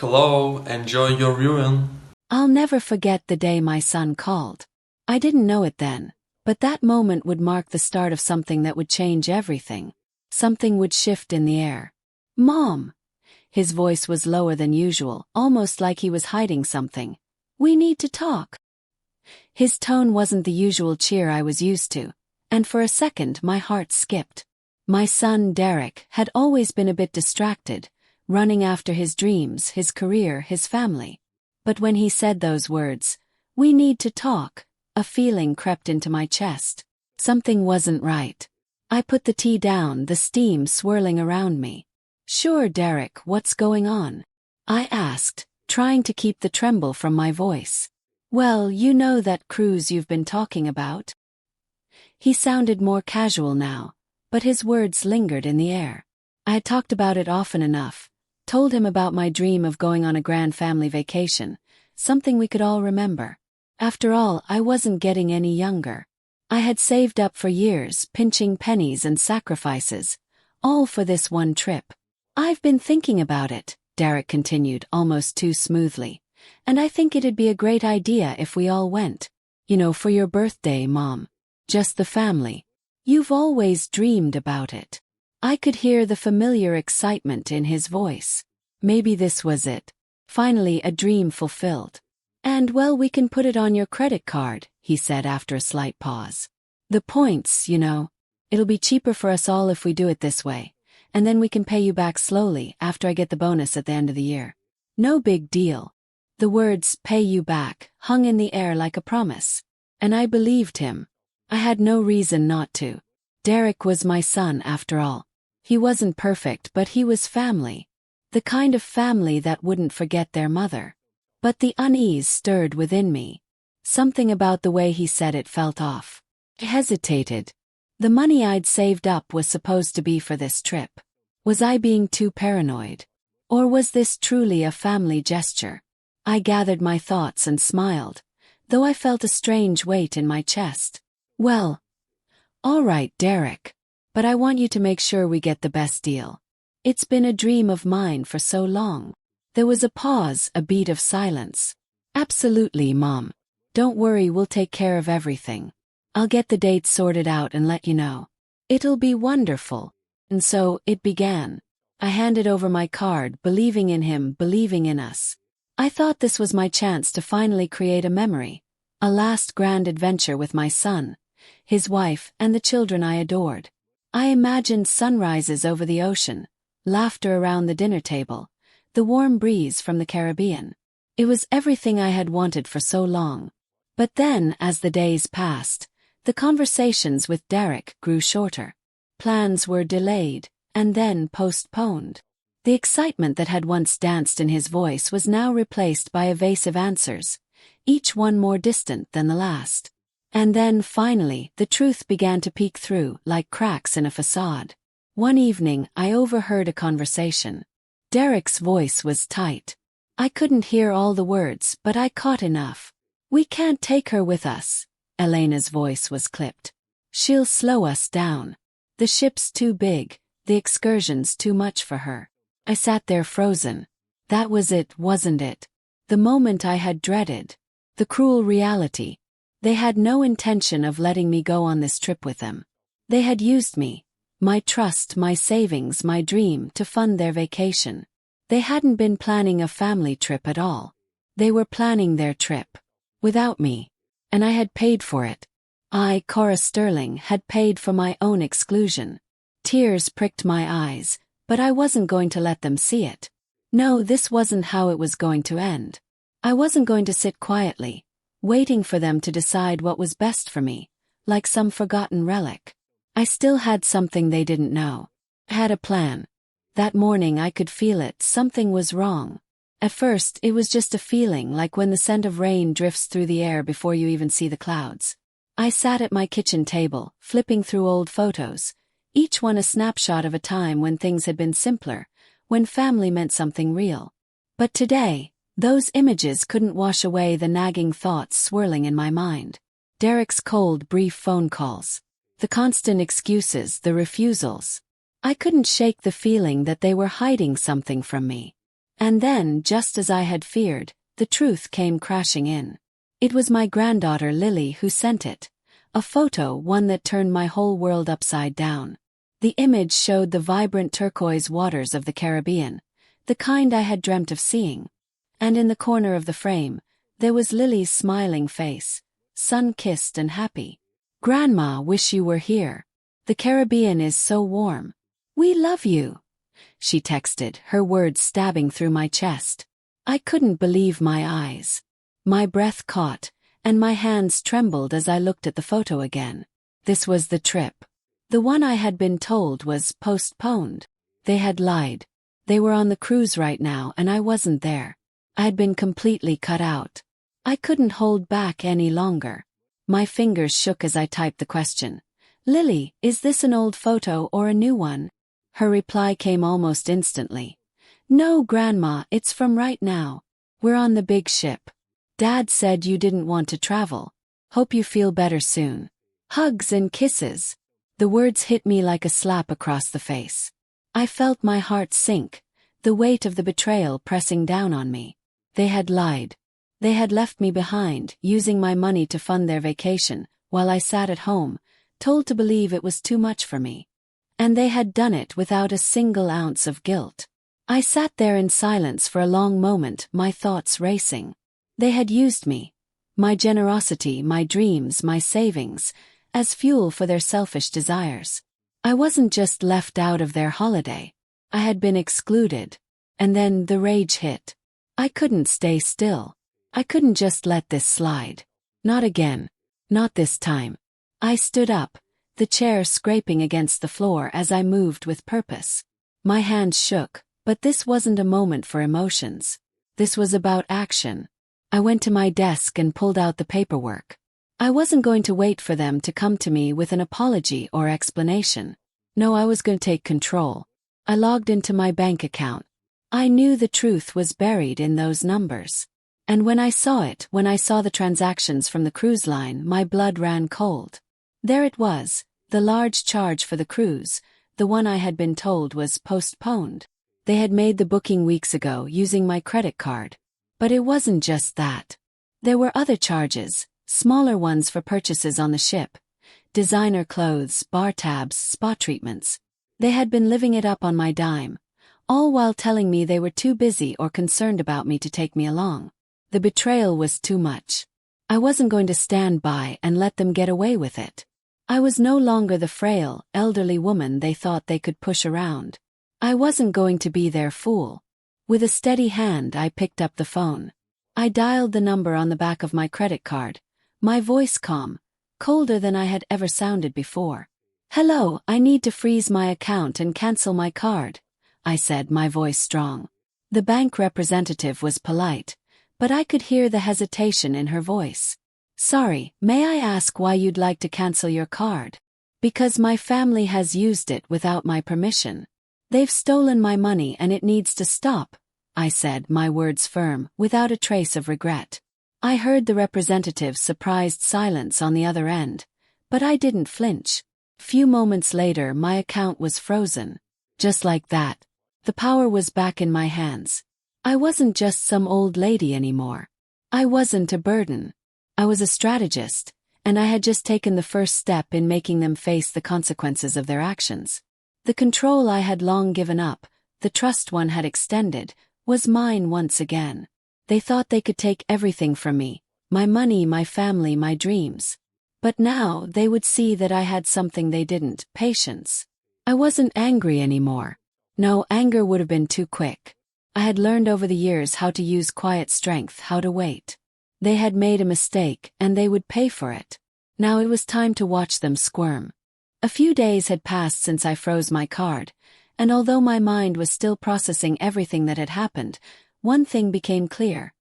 Hello, enjoy your viewing. I'll never forget the day my son called. I didn't know it then, but that moment would mark the start of something that would change everything. Something would shift in the air. Mom! His voice was lower than usual, almost like he was hiding something. We need to talk. His tone wasn't the usual cheer I was used to, and for a second my heart skipped. My son, Derek, had always been a bit distracted, running after his dreams, his career, his family. But when he said those words, "We need to talk," a feeling crept into my chest. Something wasn't right. I put the tea down, the steam swirling around me. "Sure, Derek, what's going on?" I asked, trying to keep the tremble from my voice. "Well, you know that cruise you've been talking about?" He sounded more casual now, but his words lingered in the air. I had talked about it often enough, told him about my dream of going on a grand family vacation, something we could all remember. After all, I wasn't getting any younger. I had saved up for years, pinching pennies and sacrifices, all for this one trip. "I've been thinking about it," Derek continued almost too smoothly, "and I think it'd be a great idea if we all went. You know, for your birthday, Mom. Just the family. You've always dreamed about it." I could hear the familiar excitement in his voice. Maybe this was it. Finally, a dream fulfilled. "And well, we can put it on your credit card," he said after a slight pause. "The points, you know. It'll be cheaper for us all if we do it this way, and then we can pay you back slowly after I get the bonus at the end of the year. No big deal." The words "pay you back" hung in the air like a promise. And I believed him. I had no reason not to. Derek was my son after all. He wasn't perfect, but he was family. The kind of family that wouldn't forget their mother. But the unease stirred within me. Something about the way he said it felt off. I hesitated. The money I'd saved up was supposed to be for this trip. Was I being too paranoid? Or was this truly a family gesture? I gathered my thoughts and smiled, though I felt a strange weight in my chest. "Well, all right, Derek. But I want you to make sure we get the best deal. It's been a dream of mine for so long." There was a pause, a beat of silence. "Absolutely, Mom. Don't worry, we'll take care of everything. I'll get the dates sorted out and let you know. It'll be wonderful." And so, it began. I handed over my card, believing in him, believing in us. I thought this was my chance to finally create a memory. A last grand adventure with my son, his wife, and the children I adored. I imagined sunrises over the ocean, laughter around the dinner table, the warm breeze from the Caribbean. It was everything I had wanted for so long. But then, as the days passed, the conversations with Derek grew shorter. Plans were delayed, and then postponed. The excitement that had once danced in his voice was now replaced by evasive answers, each one more distant than the last. And then, finally, the truth began to peek through, like cracks in a facade. One evening, I overheard a conversation. Derek's voice was tight. I couldn't hear all the words, but I caught enough. "We can't take her with us." Elena's voice was clipped. "She'll slow us down. The ship's too big, the excursion's too much for her." I sat there frozen. That was it, wasn't it? The moment I had dreaded. The cruel reality. They had no intention of letting me go on this trip with them. They had used me, my trust, my savings, my dream, to fund their vacation. They hadn't been planning a family trip at all. They were planning their trip. Without me. And I had paid for it. I, Cora Sterling, had paid for my own exclusion. Tears pricked my eyes, but I wasn't going to let them see it. No, this wasn't how it was going to end. I wasn't going to sit quietly, waiting for them to decide what was best for me, like some forgotten relic. I still had something they didn't know. I had a plan. That morning I could feel it, something was wrong. At first, it was just a feeling, like when the scent of rain drifts through the air before you even see the clouds. I sat at my kitchen table, flipping through old photos, each one a snapshot of a time when things had been simpler, when family meant something real. But today, those images couldn't wash away the nagging thoughts swirling in my mind. Derek's cold, brief phone calls. The constant excuses, the refusals. I couldn't shake the feeling that they were hiding something from me. And then, just as I had feared, the truth came crashing in. It was my granddaughter Lily who sent it. A photo, one that turned my whole world upside down. The image showed the vibrant turquoise waters of the Caribbean, the kind I had dreamt of seeing. And in the corner of the frame, there was Lily's smiling face, sun-kissed and happy. "Grandma, wish you were here. The Caribbean is so warm. We love you," she texted, her words stabbing through my chest. I couldn't believe my eyes. My breath caught, and my hands trembled as I looked at the photo again. This was the trip. The one I had been told was postponed. They had lied. They were on the cruise right now and I wasn't there. I had been completely cut out. I couldn't hold back any longer. My fingers shook as I typed the question. "Lily, is this an old photo or a new one?" Her reply came almost instantly. "No, Grandma, it's from right now. We're on the big ship. Dad said you didn't want to travel. Hope you feel better soon. Hugs and kisses." The words hit me like a slap across the face. I felt my heart sink, the weight of the betrayal pressing down on me. They had lied. They had left me behind, using my money to fund their vacation, while I sat at home, told to believe it was too much for me. And they had done it without a single ounce of guilt. I sat there in silence for a long moment, my thoughts racing. They had used me, my generosity, my dreams, my savings, as fuel for their selfish desires. I wasn't just left out of their holiday. I had been excluded. And then the rage hit. I couldn't stay still. I couldn't just let this slide. Not again. Not this time. I stood up, the chair scraping against the floor as I moved with purpose. My hands shook, but this wasn't a moment for emotions. This was about action. I went to my desk and pulled out the paperwork. I wasn't going to wait for them to come to me with an apology or explanation. No, I was going to take control. I logged into my bank account. I knew the truth was buried in those numbers. And when I saw it, when I saw the transactions from the cruise line, my blood ran cold. There it was, the large charge for the cruise, the one I had been told was postponed. They had made the booking weeks ago using my credit card. But it wasn't just that. There were other charges, smaller ones for purchases on the ship. Designer clothes, bar tabs, spa treatments. They had been living it up on my dime, all while telling me they were too busy or concerned about me to take me along. The betrayal was too much. I wasn't going to stand by and let them get away with it. I was no longer the frail, elderly woman they thought they could push around. I wasn't going to be their fool. With a steady hand, I picked up the phone. I dialed the number on the back of my credit card, my voice calm, colder than I had ever sounded before. "Hello, I need to freeze my account and cancel my card," I said, my voice strong. The bank representative was polite, but I could hear the hesitation in her voice. "Sorry, may I ask why you'd like to cancel your card?" "Because my family has used it without my permission. They've stolen my money and it needs to stop," I said, my words firm, without a trace of regret. I heard the representative's surprised silence on the other end, but I didn't flinch. Few moments later, my account was frozen. Just like that. The power was back in my hands. I wasn't just some old lady anymore. I wasn't a burden. I was a strategist, and I had just taken the first step in making them face the consequences of their actions. The control I had long given up, the trust one had extended, was mine once again. They thought they could take everything from me, my money, my family, my dreams. But now they would see that I had something they didn't: patience. I wasn't angry anymore. No, anger would have been too quick. I had learned over the years how to use quiet strength, how to wait. They had made a mistake, and they would pay for it. Now it was time to watch them squirm. A few days had passed since I froze my card, and although my mind was still processing everything that had happened, one thing became clear.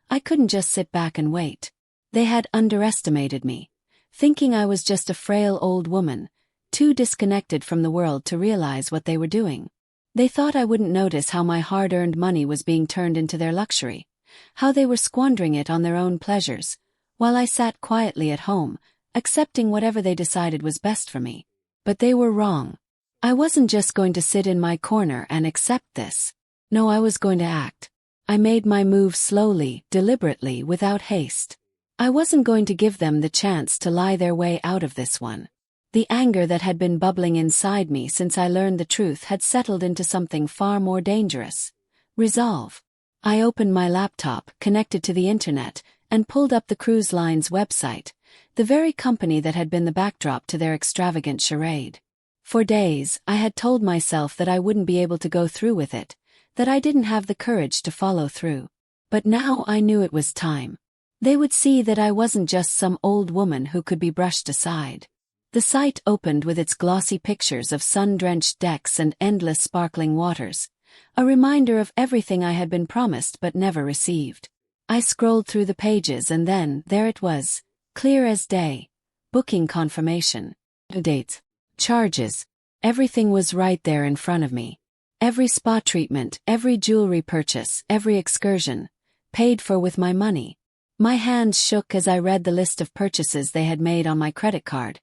I couldn't just sit back and wait. They had underestimated me, thinking I was just a frail old woman, too disconnected from the world to realize what they were doing. They thought I wouldn't notice how my hard-earned money was being turned into their luxury, how they were squandering it on their own pleasures, while I sat quietly at home, accepting whatever they decided was best for me. But they were wrong. I wasn't just going to sit in my corner and accept this. No, I was going to act. I made my move slowly, deliberately, without haste. I wasn't going to give them the chance to lie their way out of this one. The anger that had been bubbling inside me since I learned the truth had settled into something far more dangerous. Resolve. I opened my laptop, connected to the internet, and pulled up the cruise line's website, the very company that had been the backdrop to their extravagant charade. For days, I had told myself that I wouldn't be able to go through with it, that I didn't have the courage to follow through. But now I knew it was time. They would see that I wasn't just some old woman who could be brushed aside. The site opened with its glossy pictures of sun-drenched decks and endless sparkling waters, a reminder of everything I had been promised but never received. I scrolled through the pages and then, there it was, clear as day. Booking confirmation. Date. Charges. Everything was right there in front of me. Every spa treatment, every jewelry purchase, every excursion, paid for with my money. My hands shook as I read the list of purchases they had made on my credit card,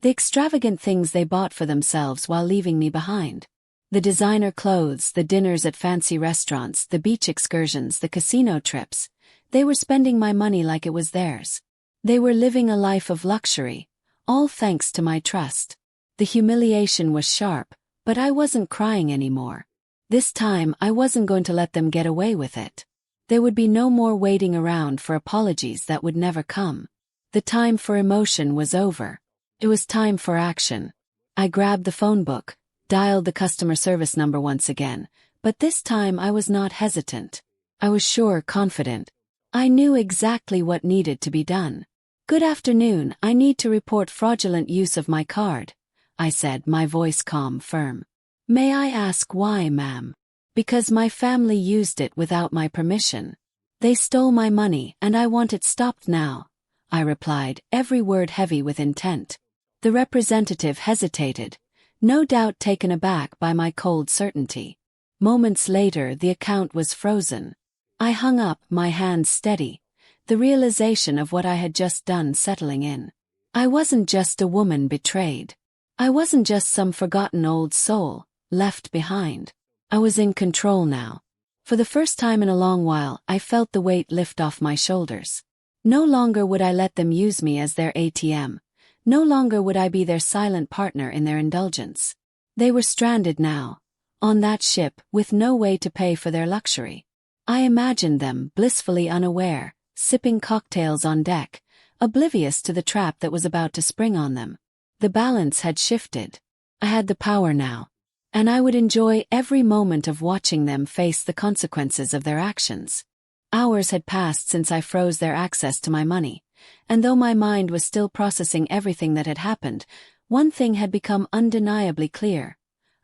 the extravagant things they bought for themselves while leaving me behind. The designer clothes, the dinners at fancy restaurants, the beach excursions, the casino trips. They were spending my money like it was theirs. They were living a life of luxury, all thanks to my trust. The humiliation was sharp, but I wasn't crying anymore. This time I wasn't going to let them get away with it. There would be no more waiting around for apologies that would never come. The time for emotion was over. It was time for action. I grabbed the phone book, dialed the customer service number once again, but this time I was not hesitant. I was sure, confident. I knew exactly what needed to be done. "Good afternoon, I need to report fraudulent use of my card," I said, my voice calm, firm. "May I ask why, ma'am?" "Because my family used it without my permission. They stole my money and I want it stopped now," I replied, every word heavy with intent. The representative hesitated, no doubt taken aback by my cold certainty. Moments later the account was frozen. I hung up, my hands steady, the realization of what I had just done settling in. I wasn't just a woman betrayed. I wasn't just some forgotten old soul, left behind. I was in control now. For the first time in a long while, I felt the weight lift off my shoulders. No longer would I let them use me as their ATM. No longer would I be their silent partner in their indulgence. They were stranded now, on that ship, with no way to pay for their luxury. I imagined them, blissfully unaware, sipping cocktails on deck, oblivious to the trap that was about to spring on them. The balance had shifted. I had the power now. And I would enjoy every moment of watching them face the consequences of their actions. Hours had passed since I froze their access to my money, and though my mind was still processing everything that had happened, one thing had become undeniably clear.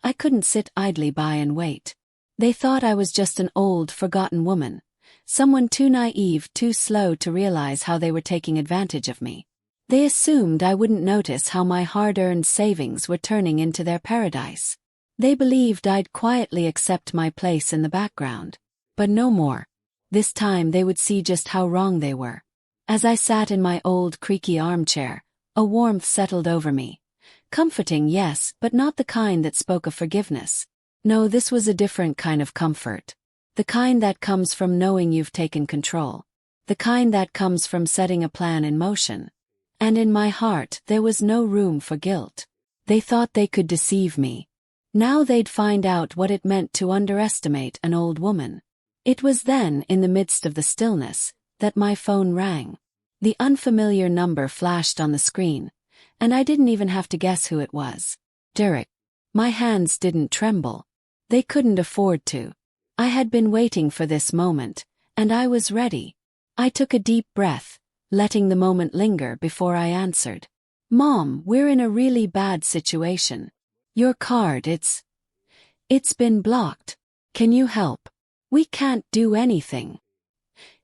I couldn't sit idly by and wait. They thought I was just an old, forgotten woman, someone too naive, too slow to realize how they were taking advantage of me. They assumed I wouldn't notice how my hard-earned savings were turning into their paradise. They believed I'd quietly accept my place in the background. But no more. This time they would see just how wrong they were. As I sat in my old creaky armchair, a warmth settled over me. Comforting, yes, but not the kind that spoke of forgiveness. No, this was a different kind of comfort. The kind that comes from knowing you've taken control. The kind that comes from setting a plan in motion. And in my heart there was no room for guilt. They thought they could deceive me. Now they'd find out what it meant to underestimate an old woman. It was then, in the midst of the stillness, that my phone rang. The unfamiliar number flashed on the screen, and I didn't even have to guess who it was. Derek. My hands didn't tremble. They couldn't afford to. I had been waiting for this moment, and I was ready. I took a deep breath, letting the moment linger before I answered. "Mom, we're in a really bad situation. Your card, it's been blocked. Can you help? We can't do anything."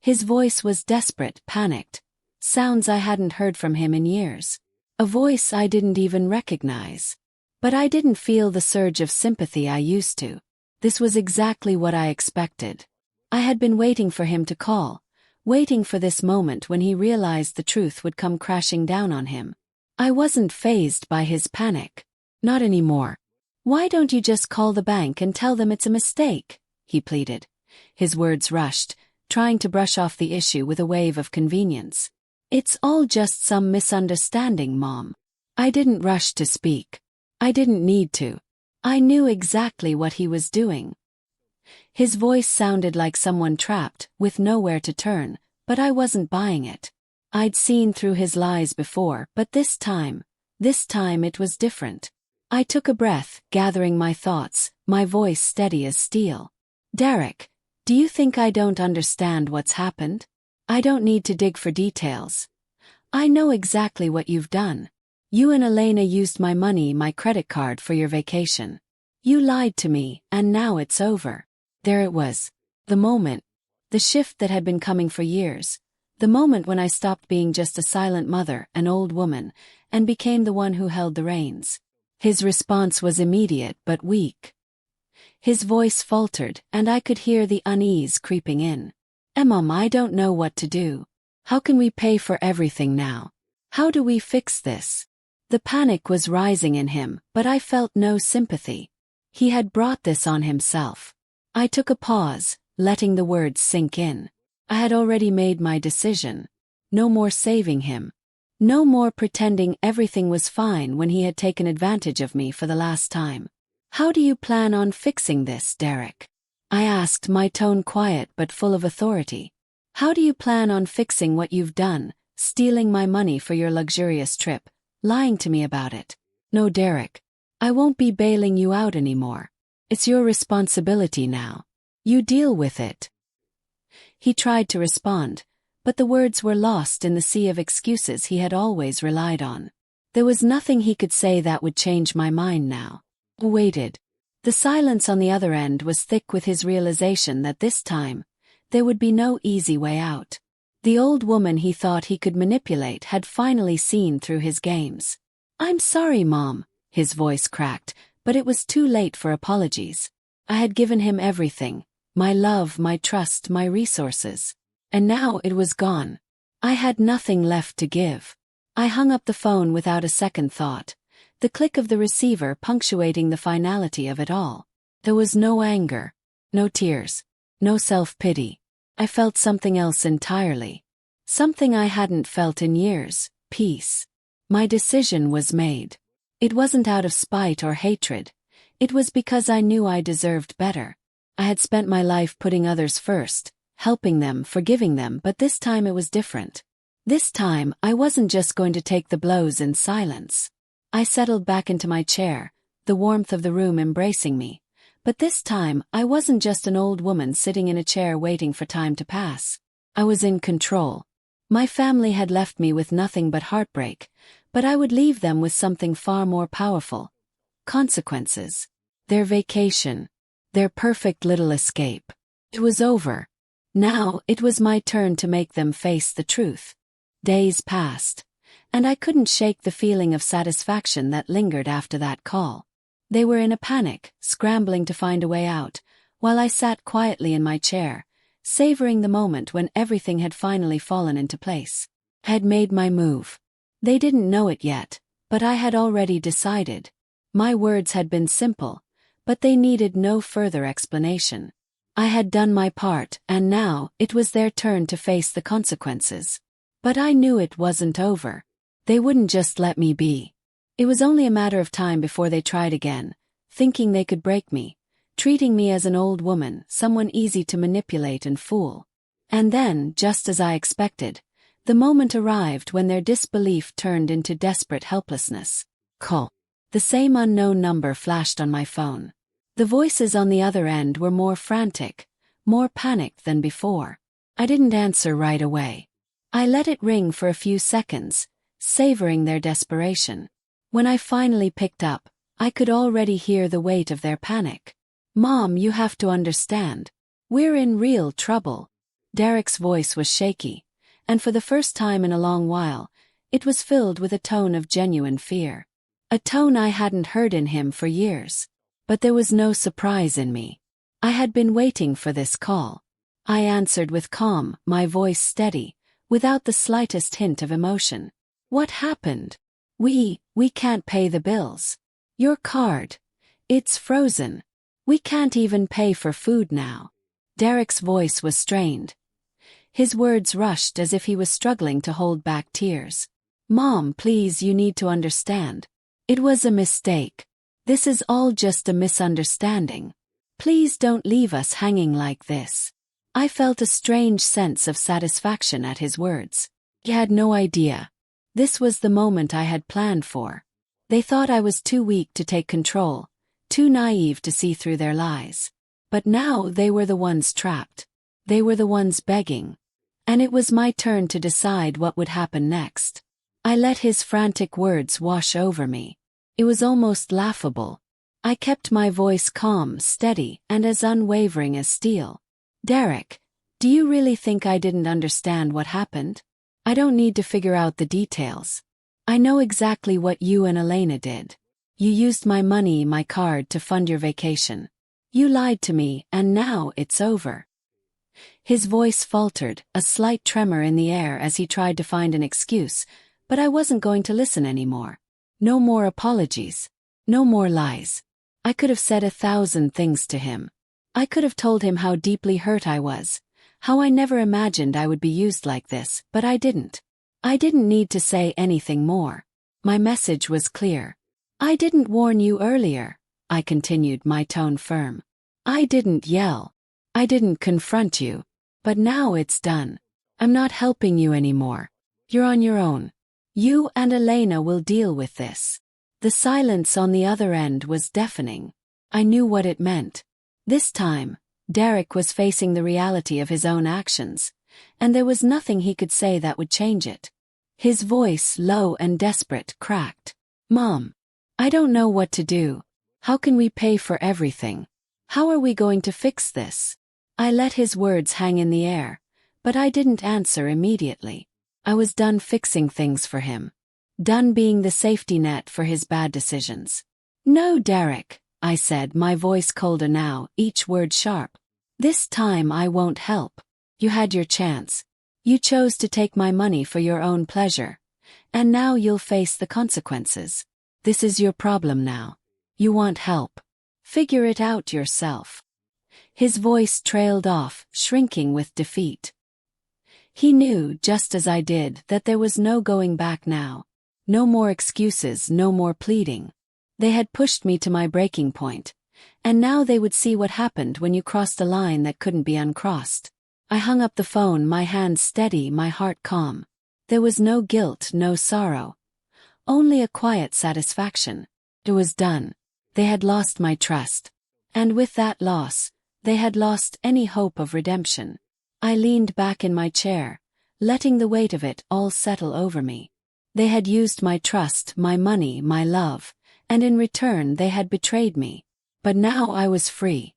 His voice was desperate, panicked. Sounds I hadn't heard from him in years. A voice I didn't even recognize. But I didn't feel the surge of sympathy I used to. This was exactly what I expected. I had been waiting for him to call, waiting for this moment when he realized the truth would come crashing down on him. I wasn't fazed by his panic. Not anymore. "Why don't you just call the bank and tell them it's a mistake?" he pleaded. His words rushed, trying to brush off the issue with a wave of convenience. It's all just some misunderstanding, Mom. I didn't rush to speak. I didn't need to. I knew exactly what he was doing. His voice sounded like someone trapped, with nowhere to turn, but I wasn't buying it. I'd seen through his lies before, but this time it was different. I took a breath, gathering my thoughts, my voice steady as steel. Derek, do you think I don't understand what's happened? I don't need to dig for details. I know exactly what you've done. You and Elena used my money, my credit card for your vacation. You lied to me, and now it's over. There it was. The moment. The shift that had been coming for years. The moment when I stopped being just a silent mother, an old woman, and became the one who held the reins. His response was immediate but weak. His voice faltered, and I could hear the unease creeping in. Mom, I don't know what to do. How can we pay for everything now? How do we fix this? The panic was rising in him, but I felt no sympathy. He had brought this on himself. I took a pause, letting the words sink in. I had already made my decision. No more saving him. No more pretending everything was fine when he had taken advantage of me for the last time. How do you plan on fixing this, Derek? I asked, my tone quiet but full of authority. How do you plan on fixing what you've done, stealing my money for your luxurious trip, lying to me about it? No, Derek. I won't be bailing you out anymore. It's your responsibility now. You deal with it. He tried to respond, but the words were lost in the sea of excuses he had always relied on. There was nothing he could say that would change my mind now. I waited. The silence on the other end was thick with his realization that this time, there would be no easy way out. The old woman he thought he could manipulate had finally seen through his games. I'm sorry, Mom, his voice cracked, but it was too late for apologies. I had given him everything, my love, my trust, my resources. And now it was gone. I had nothing left to give. I hung up the phone without a second thought, the click of the receiver punctuating the finality of it all. There was no anger, no tears, no self-pity. I felt something else entirely. Something I hadn't felt in years, peace. My decision was made. It wasn't out of spite or hatred. It was because I knew I deserved better. I had spent my life putting others first, helping them, forgiving them, but this time it was different. This time, I wasn't just going to take the blows in silence. I settled back into my chair, the warmth of the room embracing me. But this time, I wasn't just an old woman sitting in a chair waiting for time to pass. I was in control. My family had left me with nothing but heartbreak, but I would leave them with something far more powerful. Consequences. Their vacation. Their perfect little escape. It was over. Now it was my turn to make them face the truth. Days passed, and I couldn't shake the feeling of satisfaction that lingered after that call. They were in a panic, scrambling to find a way out, while I sat quietly in my chair, savoring the moment when everything had finally fallen into place. I had made my move. They didn't know it yet, but I had already decided. My words had been simple, but they needed no further explanation. I had done my part, and now it was their turn to face the consequences. But I knew it wasn't over. They wouldn't just let me be. It was only a matter of time before they tried again, thinking they could break me, treating me as an old woman, someone easy to manipulate and fool. And then, just as I expected, the moment arrived when their disbelief turned into desperate helplessness. Call. The same unknown number flashed on my phone. The voices on the other end were more frantic, more panicked than before. I didn't answer right away. I let it ring for a few seconds, savoring their desperation. When I finally picked up, I could already hear the weight of their panic. Mom, you have to understand. We're in real trouble. Derek's voice was shaky, and for the first time in a long while, it was filled with a tone of genuine fear. A tone I hadn't heard in him for years. But there was no surprise in me. I had been waiting for this call. I answered with calm, my voice steady, without the slightest hint of emotion. What happened? We can't pay the bills. Your card. It's frozen. We can't even pay for food now. Derek's voice was strained. His words rushed as if he was struggling to hold back tears. Mom, please, you need to understand. It was a mistake. This is all just a misunderstanding. Please don't leave us hanging like this. I felt a strange sense of satisfaction at his words. He had no idea. This was the moment I had planned for. They thought I was too weak to take control, too naive to see through their lies. But now they were the ones trapped. They were the ones begging. And it was my turn to decide what would happen next. I let his frantic words wash over me. It was almost laughable. I kept my voice calm, steady, and as unwavering as steel. Derek, do you really think I didn't understand what happened? I don't need to figure out the details. I know exactly what you and Elena did. You used my money, my card, to fund your vacation. You lied to me, and now it's over. His voice faltered, a slight tremor in the air as he tried to find an excuse, but I wasn't going to listen anymore. No more apologies. No more lies. I could have said 1,000 things to him. I could have told him how deeply hurt I was, how I never imagined I would be used like this, but I didn't. I didn't need to say anything more. My message was clear. I didn't warn you earlier, I continued, my tone firm. I didn't yell. I didn't confront you. But now it's done. I'm not helping you anymore. You're on your own. You and Elena will deal with this. The silence on the other end was deafening. I knew what it meant. This time, Derek was facing the reality of his own actions, and there was nothing he could say that would change it. His voice, low and desperate, cracked. Mom, I don't know what to do. How can we pay for everything? How are we going to fix this? I let his words hang in the air, but I didn't answer immediately. I was done fixing things for him. Done being the safety net for his bad decisions. No, Derek, I said, my voice colder now, each word sharp. This time I won't help. You had your chance. You chose to take my money for your own pleasure. And now you'll face the consequences. This is your problem now. You want help. Figure it out yourself. His voice trailed off, shrinking with defeat. He knew, just as I did, that there was no going back now. No more excuses, no more pleading. They had pushed me to my breaking point, and now they would see what happened when you crossed a line that couldn't be uncrossed. I hung up the phone, my hands steady, my heart calm. There was no guilt, no sorrow. Only a quiet satisfaction. It was done. They had lost my trust. And with that loss, they had lost any hope of redemption. I leaned back in my chair, letting the weight of it all settle over me. They had used my trust, my money, my love, and in return they had betrayed me. But now I was free.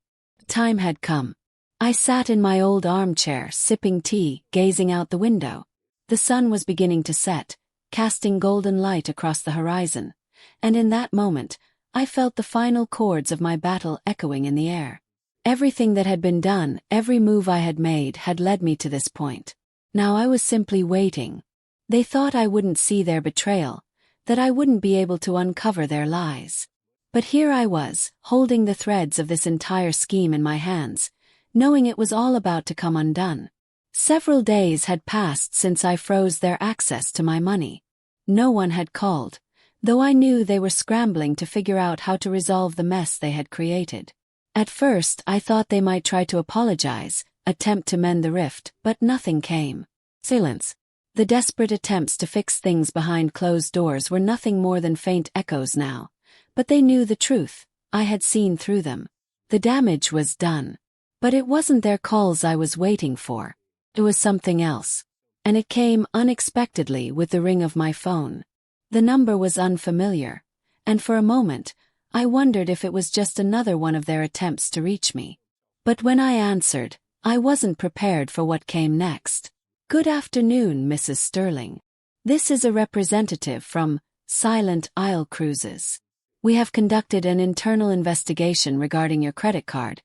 Time had come. I sat in my old armchair, sipping tea, gazing out the window. The sun was beginning to set, casting golden light across the horizon, and in that moment, I felt the final chords of my battle echoing in the air. Everything that had been done, every move I had made, had led me to this point. Now I was simply waiting. They thought I wouldn't see their betrayal, that I wouldn't be able to uncover their lies. But here I was, holding the threads of this entire scheme in my hands, knowing it was all about to come undone. Several days had passed since I froze their access to my money. No one had called, though I knew they were scrambling to figure out how to resolve the mess they had created. At first I thought they might try to apologize, attempt to mend the rift, but nothing came. Silence. The desperate attempts to fix things behind closed doors were nothing more than faint echoes now. But they knew the truth. I had seen through them. The damage was done. But it wasn't their calls I was waiting for. It was something else. And it came unexpectedly with the ring of my phone. The number was unfamiliar, and for a moment, I wondered if it was just another one of their attempts to reach me. But when I answered, I wasn't prepared for what came next. Good afternoon, Mrs. Sterling. This is a representative from Silent Isle Cruises. We have conducted an internal investigation regarding your credit card,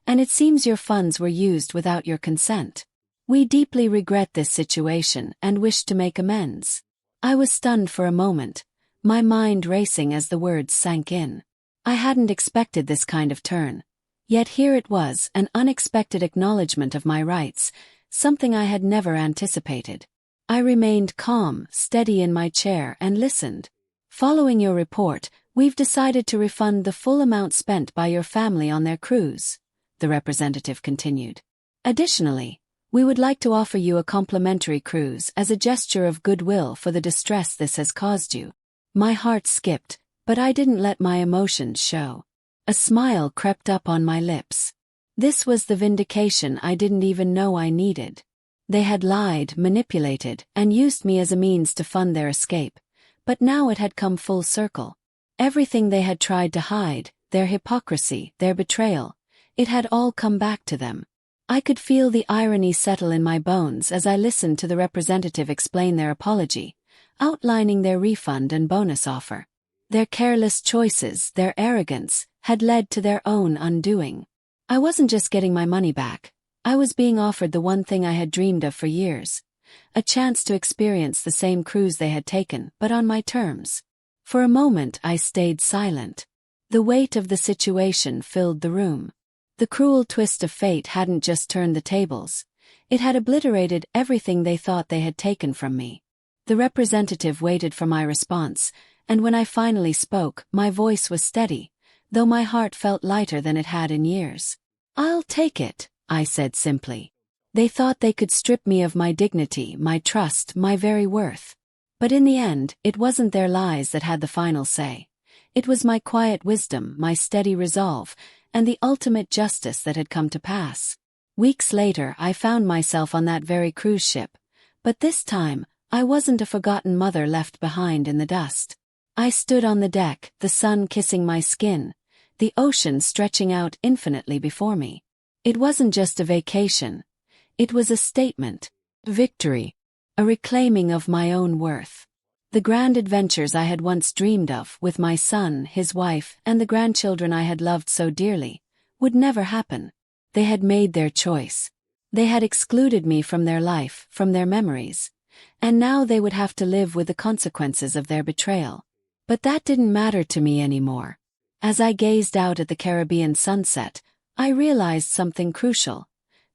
and it seems your funds were used without your consent. We deeply regret this situation and wish to make amends. I was stunned for a moment, my mind racing as the words sank in. I hadn't expected this kind of turn. Yet here it was, an unexpected acknowledgement of my rights, something I had never anticipated. I remained calm, steady in my chair, and listened. Following your report, we've decided to refund the full amount spent by your family on their cruise, the representative continued. Additionally, we would like to offer you a complimentary cruise as a gesture of goodwill for the distress this has caused you. My heart skipped, but I didn't let my emotions show. A smile crept up on my lips. This was the vindication I didn't even know I needed. They had lied, manipulated, and used me as a means to fund their escape, but now it had come full circle. Everything they had tried to hide, their hypocrisy, their betrayal, it had all come back to them. I could feel the irony settle in my bones as I listened to the representative explain their apology, outlining their refund and bonus offer. Their careless choices, their arrogance, had led to their own undoing. I wasn't just getting my money back. I was being offered the one thing I had dreamed of for years, a chance to experience the same cruise they had taken, but on my terms. For a moment I stayed silent. The weight of the situation filled the room. The cruel twist of fate hadn't just turned the tables, it had obliterated everything they thought they had taken from me. The representative waited for my response, and when I finally spoke, my voice was steady, though my heart felt lighter than it had in years. "I'll take it," I said simply. They thought they could strip me of my dignity, my trust, my very worth. But in the end, it wasn't their lies that had the final say. It was my quiet wisdom, my steady resolve, and the ultimate justice that had come to pass. Weeks later, I found myself on that very cruise ship. But this time, I wasn't a forgotten mother left behind in the dust. I stood on the deck, the sun kissing my skin, the ocean stretching out infinitely before me. It wasn't just a vacation. It was a statement. Victory. A reclaiming of my own worth. The grand adventures I had once dreamed of, with my son, his wife, and the grandchildren I had loved so dearly, would never happen. They had made their choice. They had excluded me from their life, from their memories. And now they would have to live with the consequences of their betrayal. But that didn't matter to me anymore. As I gazed out at the Caribbean sunset, I realized something crucial.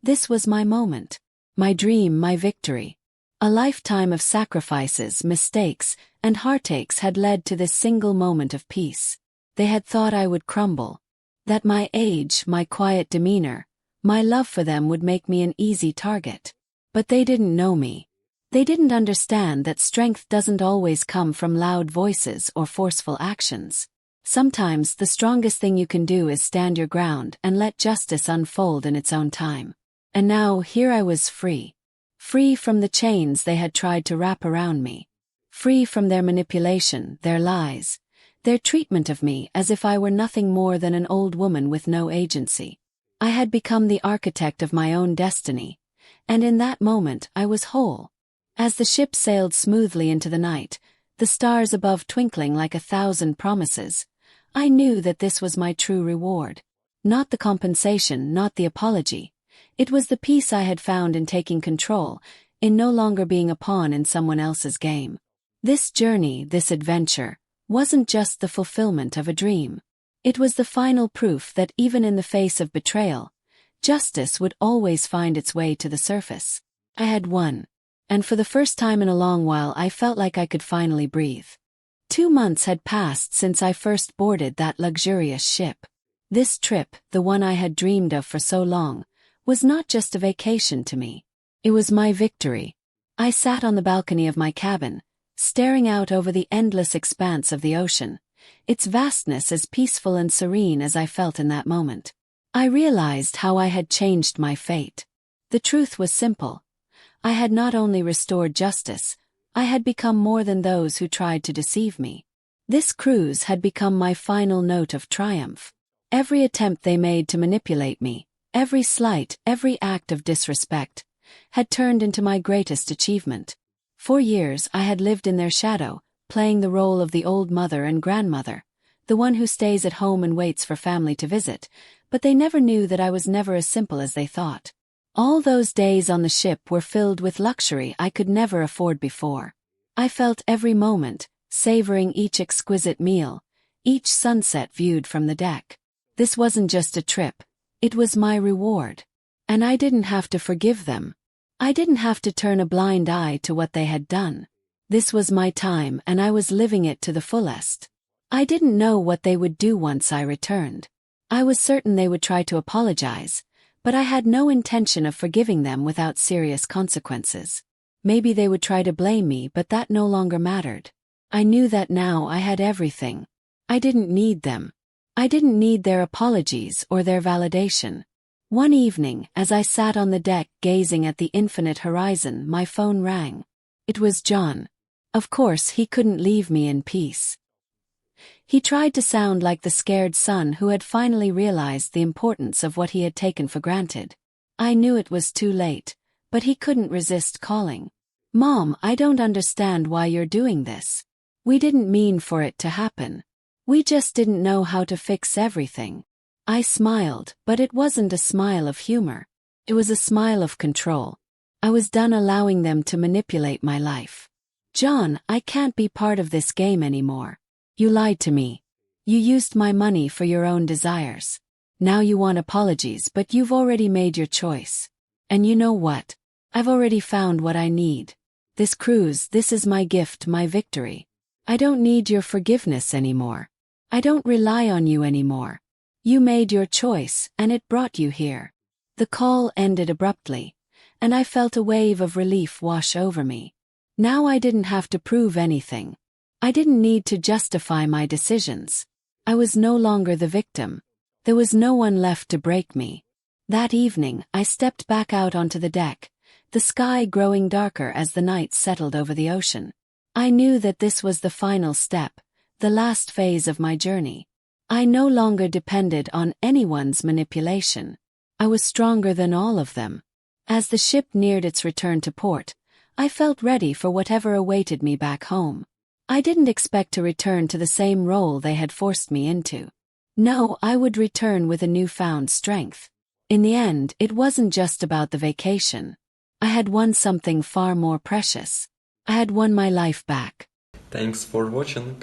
This was my moment. My dream, my victory. A lifetime of sacrifices, mistakes, and heartaches had led to this single moment of peace. They had thought I would crumble. That my age, my quiet demeanor, my love for them would make me an easy target. But they didn't know me. They didn't understand that strength doesn't always come from loud voices or forceful actions. Sometimes the strongest thing you can do is stand your ground and let justice unfold in its own time. And now here I was free. Free from the chains they had tried to wrap around me. Free from their manipulation, their lies, their treatment of me as if I were nothing more than an old woman with no agency. I had become the architect of my own destiny, and in that moment I was whole. As the ship sailed smoothly into the night, the stars above twinkling like 1,000 promises, I knew that this was my true reward. Not the compensation, not the apology. It was the peace I had found in taking control, in no longer being a pawn in someone else's game. This journey, this adventure, wasn't just the fulfillment of a dream. It was the final proof that even in the face of betrayal, justice would always find its way to the surface. I had won. And for the first time in a long while I felt like I could finally breathe. 2 months had passed since I first boarded that luxurious ship. This trip, the one I had dreamed of for so long, was not just a vacation to me. It was my victory. I sat on the balcony of my cabin, staring out over the endless expanse of the ocean, its vastness as peaceful and serene as I felt in that moment. I realized how I had changed my fate. The truth was simple. I had not only restored justice, I had become more than those who tried to deceive me. This cruise had become my final note of triumph. Every attempt they made to manipulate me, every slight, every act of disrespect, had turned into my greatest achievement. For years I had lived in their shadow, playing the role of the old mother and grandmother, the one who stays at home and waits for family to visit, but they never knew that I was never as simple as they thought. All those days on the ship were filled with luxury I could never afford before. I felt every moment, savoring each exquisite meal, each sunset viewed from the deck. This wasn't just a trip, It was my reward. And I didn't have to forgive them. I didn't have to turn a blind eye to what they had done. This was my time and I was living it to the fullest. I didn't know what they would do once I returned. I was certain they would try to apologize, but I had no intention of forgiving them without serious consequences. Maybe they would try to blame me, but that no longer mattered. I knew that now I had everything. I didn't need them. I didn't need their apologies or their validation. One evening, as I sat on the deck gazing at the infinite horizon, my phone rang. It was John. Of course, he couldn't leave me in peace. He tried to sound like the scared son who had finally realized the importance of what he had taken for granted. I knew it was too late, but he couldn't resist calling. "Mom, I don't understand why you're doing this. We didn't mean for it to happen. We just didn't know how to fix everything." I smiled, but it wasn't a smile of humor. It was a smile of control. I was done allowing them to manipulate my life. "John, I can't be part of this game anymore. You lied to me. You used my money for your own desires. Now you want apologies, but you've already made your choice. And you know what? I've already found what I need. This cruise, this is my gift, my victory. I don't need your forgiveness anymore. I don't rely on you anymore. You made your choice, and it brought you here." The call ended abruptly, and I felt a wave of relief wash over me. Now I didn't have to prove anything. I didn't need to justify my decisions. I was no longer the victim. There was no one left to break me. That evening, I stepped back out onto the deck, the sky growing darker as the night settled over the ocean. I knew that this was the final step, the last phase of my journey. I no longer depended on anyone's manipulation. I was stronger than all of them. As the ship neared its return to port, I felt ready for whatever awaited me back home. I didn't expect to return to the same role they had forced me into. No, I would return with a newfound strength. In the end, it wasn't just about the vacation. I had won something far more precious. I had won my life back. Thanks for watching.